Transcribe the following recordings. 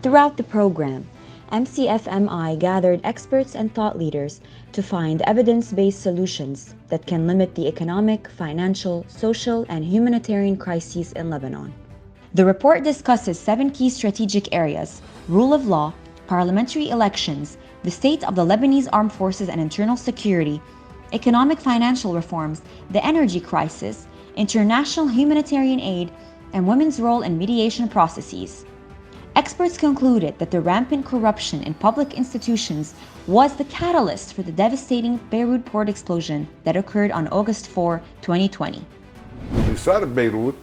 Throughout the program, MCFMI gathered experts and thought leaders to find evidence-based solutions that can limit the economic, financial, social, and humanitarian crises in Lebanon. The report discusses 7 key strategic areas: rule of law, parliamentary elections, the state of the Lebanese armed forces and internal security, economic financial reforms, the energy crisis, international humanitarian aid, and women's role in mediation processes. Experts concluded that the rampant corruption in public institutions was the catalyst for the devastating Beirut port explosion that occurred on August 4, 2020. اللي صار ببيروت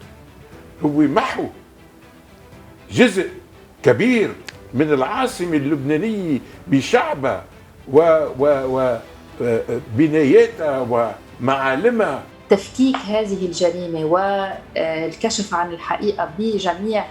هو محو جزء كبير من العاصمة اللبنانية بشعبها وبناياتها ومعالمها. تفكيك هذه الجريمة والكشف عن الحقيقة بجميع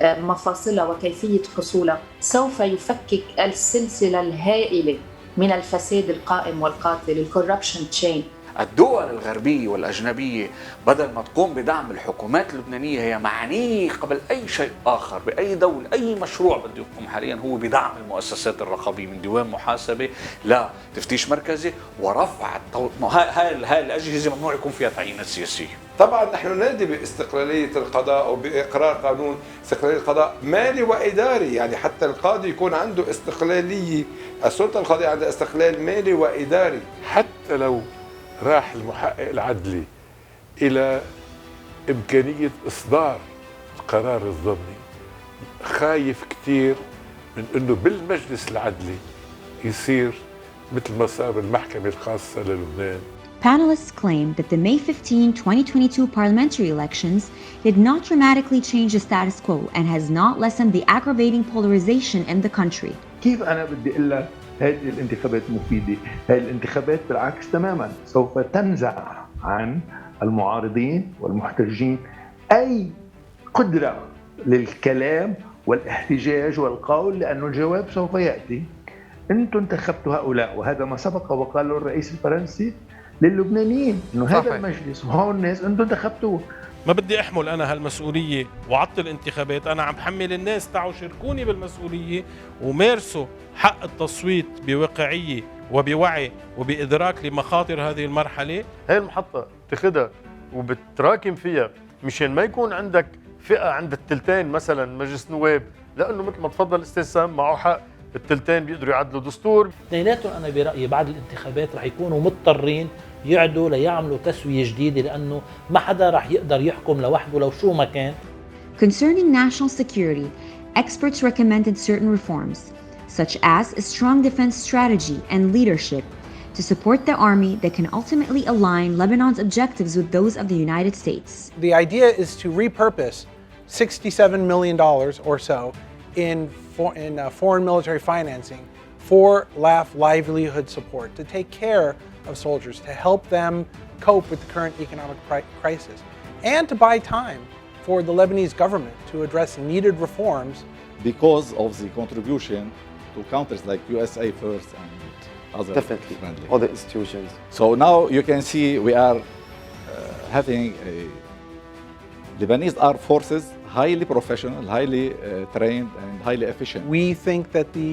مفاصلها وكيفية حصولها سوف يفكك السلسلة الهائلة من الفساد القائم والقاتل، الكوربشن تشين. الدول الغربية والأجنبية بدل ما تقوم بدعم الحكومات اللبنانية هي معنية قبل أي شيء آخر بأي دولة، أي مشروع بده يقوم حاليا هو بدعم المؤسسات الرقابية من ديوان محاسبة لتفتيش مركزي ورفع هاي الأجهزة ممنوع يكون فيها تعيينات سياسية. طبعا نحن ننادي باستقلالية القضاء وبإقرار قانون استقلالية القضاء مالي وإداري، يعني حتى القاضي يكون عنده استقلالية، السلطة القضائية عندها استقلال مالي وإداري. حتى لو راح المحقق العدلي إلى إمكانية إصدار القرار الضمني، خايف كتير من أنه بالمجلس العدلي يصير مثل ما صار بالمحكمة الخاصة للبنان. Panelists claim that the May 15, 2022 parliamentary elections did not dramatically change the status quo and has not lessened the aggravating polarization in the country. كيف أنا بدي أقول لك هذه الانتخابات مفيدة؟ هذه الانتخابات بالعكس تماما سوف تنزع عن المعارضين والمحتجين أي قدرة للكلام والاحتجاج والقول، لأنه الجواب سوف يأتي. أنتم انتخبتوا هؤلاء، وهذا ما سبق وقاله الرئيس الفرنسي للبنانيين، انه هذا المجلس وهو الناس انتم انتخبتوه. ما بدي احمل انا هالمسؤوليه وعطل الانتخابات، انا عم بحمل الناس تعوا شاركوني بالمسؤوليه ومارسوا حق التصويت بواقعيه وبوعي وبادراك لمخاطر هذه المرحله. هاي المحطه تاخذها وبتراكم فيها مشان ما يكون عندك فئه عند الثلثين مثلا مجلس نواب، لانه مثل ما تفضل استاذ سام معه حق، الثلثين بيقدروا يعدلوا دستور. اثنيناتهم انا برايي بعد الانتخابات رح يكونوا مضطرين يعدوا ليعملوا تسويه جديده، لانه ما حدا رح يقدر يحكم لوحده لو شو ما كان. Concerning national security, experts recommended certain reforms, such as a strong defense strategy and leadership to support the army that can ultimately align Lebanon's objectives with those of the United States. The idea is to repurpose $67 million or so in foreign military financing for livelihood support, to take care of soldiers, to help them cope with the current economic crisis, and to buy time for the Lebanese government to address needed reforms. Because of the contribution to countries like USA First and other definitely friendly other institutions. So now you can see we are having a Lebanese armed forces, highly professional, highly trained, and highly efficient. We think that the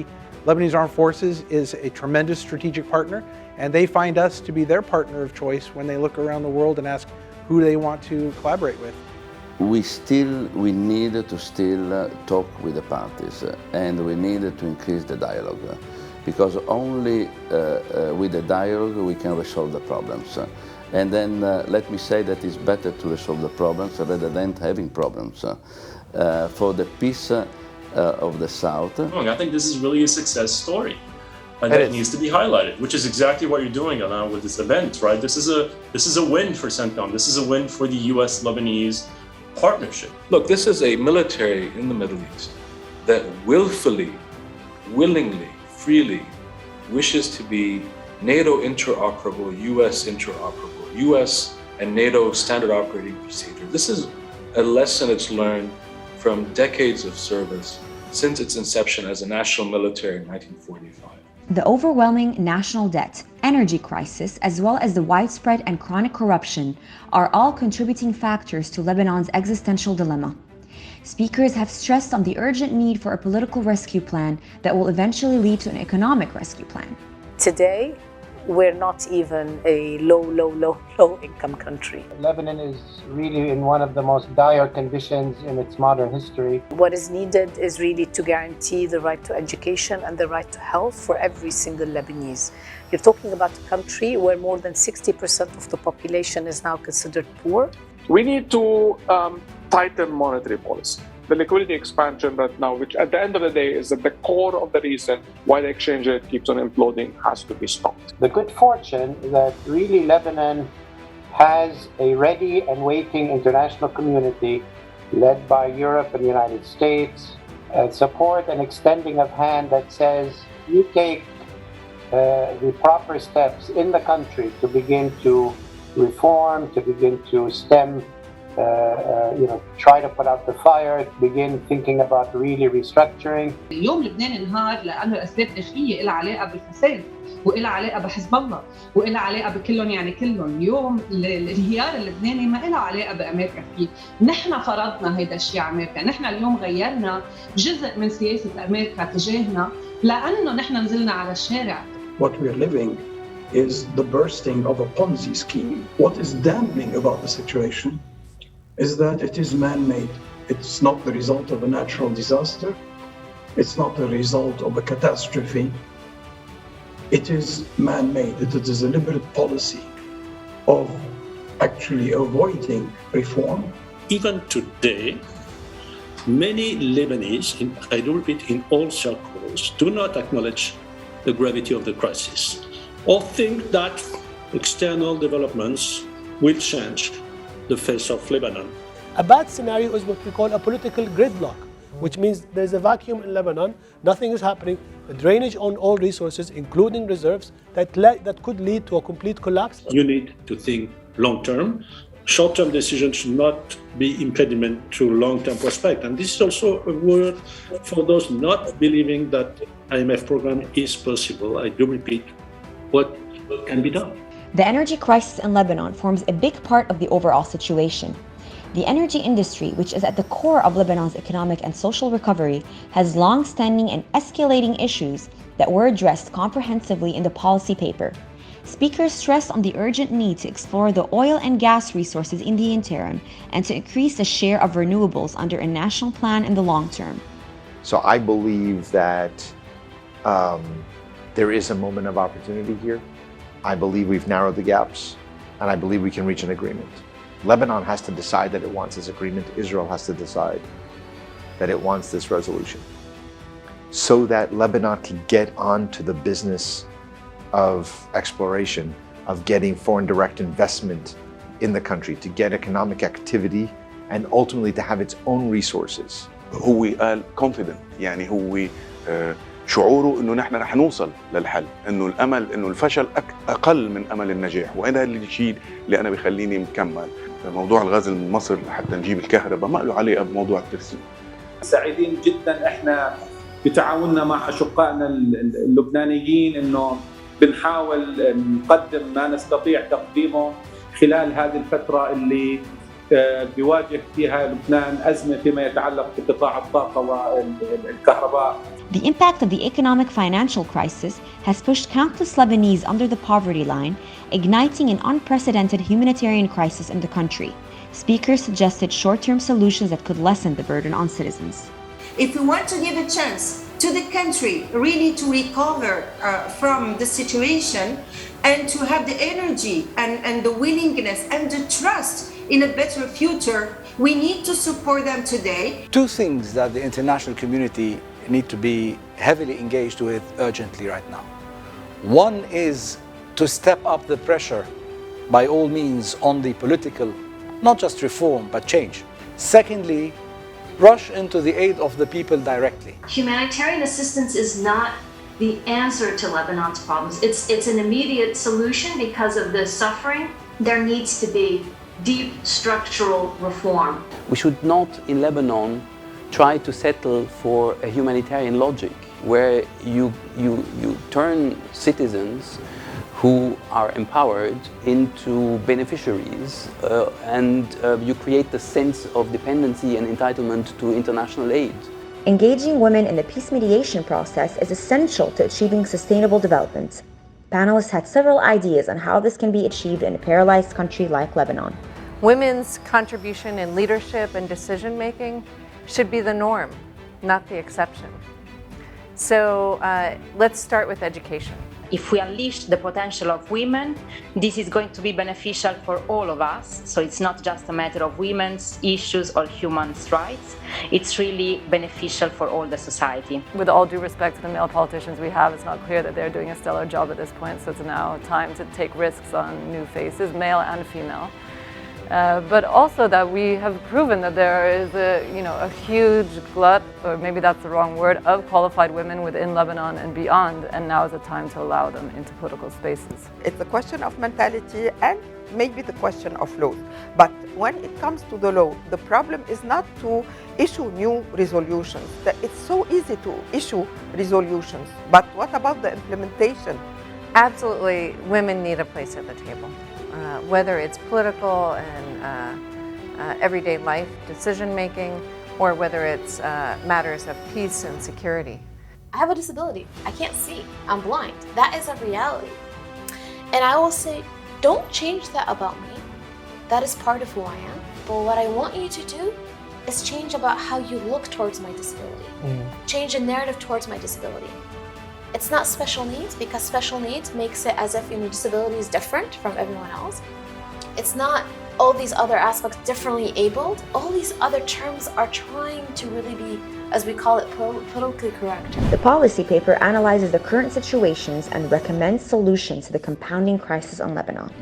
Lebanese Armed Forces is a tremendous strategic partner, and they find us to be their partner of choice when they look around the world and ask who they want to collaborate with. We need to still talk with the parties, and we need to increase the dialogue, because only with the dialogue we can resolve the problems. And then let me say that it's better to resolve the problems rather than having problems. For the peace of the South. I think this is really a success story that needs to be highlighted, which is exactly what you're doing now with this event, right? This is a win for CENTCOM. This is a win for the U.S.-Lebanese partnership. Look, this is a military in the Middle East that willingly, freely wishes to be NATO interoperable, U.S. interoperable, U.S. and NATO standard operating procedure. This is a lesson it's learned from decades of service since its inception as a national military in 1945. The overwhelming national debt, energy crisis, as well as the widespread and chronic corruption are all contributing factors to Lebanon's existential dilemma. Speakers have stressed on the urgent need for a political rescue plan that will eventually lead to an economic rescue plan. Today, we're not even a low income country. Lebanon is really in one of the most dire conditions in its modern history. What is needed is really to guarantee the right to education and the right to health for every single Lebanese. You're talking about a country where more than 60% of the population is now considered poor. We need to tighten monetary policy. The liquidity expansion right now, which at the end of the day is at the core of the reason why the exchange rate keeps on imploding, has to be stopped. The good fortune that really Lebanon has a ready and waiting international community led by Europe and the United States, support and extending of hand that says you take the proper steps in the country to begin to reform, to begin to stem try to put out the fire, begin thinking about really restructuring. اليوم لبنان انهار لأنه أسباب داخلية لها علاقة بالفساد وإلها علاقة بحزب الله وإلها علاقة بكلهم يعني كلهم. اليوم الانهيار اللبناني ما إلها علاقة بأمريكا فيه. نحن فرضنا هيدا الشيء على أمريكا، نحن اليوم غيرنا جزء من سياسة أمريكا تجاهنا لأنه نحن نزلنا على الشارع. What we are living is the bursting of a Ponzi scheme. What is damning about the situation is that it is man-made. It's not the result of a natural disaster. It's not the result of a catastrophe. It is man-made. It is a deliberate policy of actually avoiding reform. Even today, many Lebanese, I do repeat, in all circles, do not acknowledge the gravity of the crisis or think that external developments will change the face of Lebanon. A bad scenario is what we call a political gridlock, which means there's a vacuum in Lebanon, nothing is happening, a drainage on all resources, including reserves, that could lead to a complete collapse. You need to think long-term. Short-term decisions should not be impediment to long-term prospect. And this is also a word for those not believing that IMF program is possible. I do repeat, what can be done? The energy crisis in Lebanon forms a big part of the overall situation. The energy industry, which is at the core of Lebanon's economic and social recovery, has long-standing and escalating issues that were addressed comprehensively in the policy paper. Speakers stressed on the urgent need to explore the oil and gas resources in the interim and to increase the share of renewables under a national plan in the long term. So I believe that there is a moment of opportunity here. I believe we've narrowed the gaps, and I believe we can reach an agreement. Lebanon has to decide that it wants this agreement. Israel has to decide that it wants this resolution, so that Lebanon can get on to the business of exploration, of getting foreign direct investment in the country, to get economic activity, and ultimately to have its own resources. هو قال confident، يعني هو شعوره انه نحن رح نوصل للحل، انه الامل انه الفشل اقل من امل النجاح، وهذا الشيء اللي انا بخليني مكمل. موضوع الغاز من مصر حتى نجيب الكهرباء ما له علاقه بموضوع الترسيم. سعيدين جدا احنا بتعاوننا مع اشقائنا اللبنانيين انه بنحاول نقدم ما نستطيع تقديمه خلال هذه الفتره اللي بيواجه فيها لبنان أزمة فيما يتعلق بقطاع الطاقة والكهرباء. The impact of the economic financial crisis has pushed countless Lebanese under the poverty line, igniting an unprecedented humanitarian crisis in the country. Speakers suggested short-term solutions that could lessen the burden on citizens. If we want to give a chance to the country really to recover from the situation and to have the energy and the willingness and the trust in a better future, we need to support them today. Two things that the international community need to be heavily engaged with urgently right now. One is to step up the pressure by all means on the political, not just reform, but change. Secondly, rush into the aid of the people directly. Humanitarian assistance is not the answer to Lebanon's problems. It's an immediate solution because of the suffering. There needs to be deep structural reform. We should not, in Lebanon, try to settle for a humanitarian logic where you turn citizens who are empowered into beneficiaries, and you create the sense of dependency and entitlement to international aid. Engaging women in the peace mediation process is essential to achieving sustainable development. Panelists had several ideas on how this can be achieved in a paralyzed country like Lebanon. Women's contribution in leadership and decision-making should be the norm, not the exception. So let's start with education. If we unleash the potential of women, this is going to be beneficial for all of us. So it's not just a matter of women's issues or human rights. It's really beneficial for all the society. With all due respect to the male politicians we have, it's not clear that they're doing a stellar job at this point. So it's now time to take risks on new faces, male and female. But also that we have proven that there is a huge glut, or maybe that's the wrong word, of qualified women within Lebanon and beyond, and now is the time to allow them into political spaces. It's a question of mentality and maybe the question of law. But when it comes to the law, the problem is not to issue new resolutions. It's so easy to issue resolutions, but what about the implementation? Absolutely, women need a place at the table. Whether it's political and everyday life decision-making, or whether it's matters of peace and security. I have a disability. I can't see. I'm blind. That is a reality. And I will say, don't change that about me. That is part of who I am. But what I want you to do is change about how you look towards my disability. Change the narrative towards my disability. It's not special needs, because special needs makes it as if disability is different from everyone else. It's not all these other aspects differently abled. All these other terms are trying to really be, as we call it, politically correct. The policy paper analyzes the current situations and recommends solutions to the compounding crisis in Lebanon.